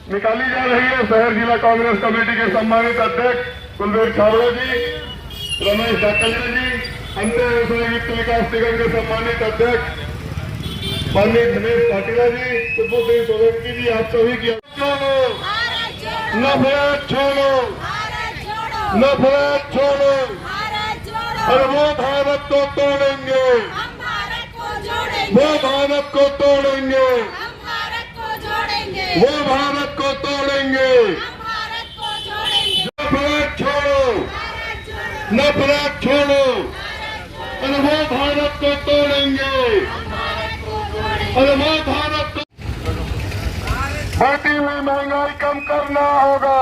निकाली जा रही है। शहर जिला कांग्रेस कमेटी के सम्मानित अध्यक्ष कुलदीप छाबड़ा जी, रमेश ढाकलिया जी, अंतर वित्त विकास निगम के सम्मानित अध्यक्ष माननीय दिनेश पाटिला जी, सुब्बू सोलंकी जी, आप सभी की नफरत छोड़ो, नफरत छोड़ो, और वो भारत को तोड़ेंगे, वो भारत को तोड़ेंगे, वो भारत को तोड़ेंगे। नफरत छोड़ो, नफरत छोड़ो, और वो भारत को तोड़ेंगे, और वो भारत को बढ़ती हुई महंगाई कम करना होगा,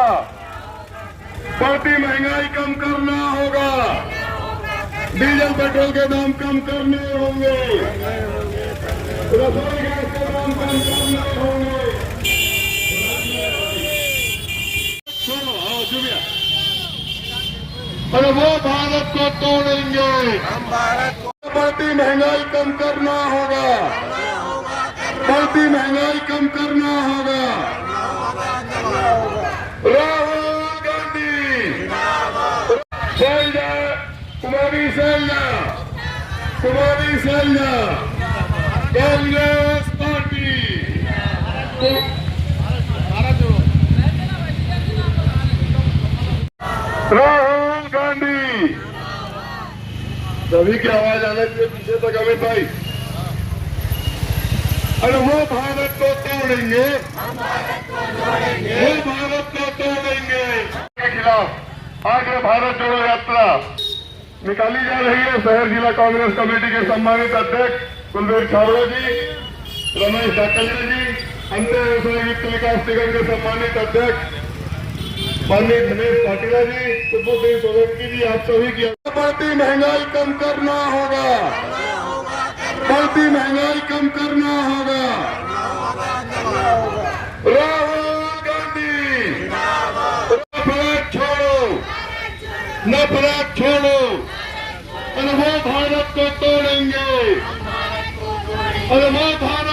बढ़ती महंगाई कम करना होगा, डीजल पेट्रोल के दाम कम करने होंगे, रसोई गैस के दाम कम करने होंगे। और वो भारत को तोड़ेंगे, हम भारत को बढ़ती महंगाई कम करना होगा, बढ़ती महंगाई कम करना होगा। राहुल गांधी शैलजा, कुमारी शैलजा, कुमारी शैलजा, कांग्रेस पार्टी, राहुल गांधी। सभी की आवाज आने के पीछे तक अमित भाई। अरे वो भारत को तोड़ेंगे, वो भारत को तोड़ेंगे के खिलाफ आज ये भारत जोड़ो यात्रा निकाली जा रही है। शहर जिला कांग्रेस कमेटी के सम्मानित अध्यक्ष कुलदीप छाबड़ा जी, रमेश ढाकलिया जी, अंतर वित्त विकास निगम के सम्मानित अध्यक्ष माननीय दिनेश पाटिला जी, सुब्बू सोलंकी जी, आप सभी की बढ़ती महंगाई कम करना होगा, बढ़ती महंगाई कम करना होगा। राहुल गांधी नफरत छोड़ो, नफरत छोड़ो, और वो भारत को तोड़ेंगे, और वो भारत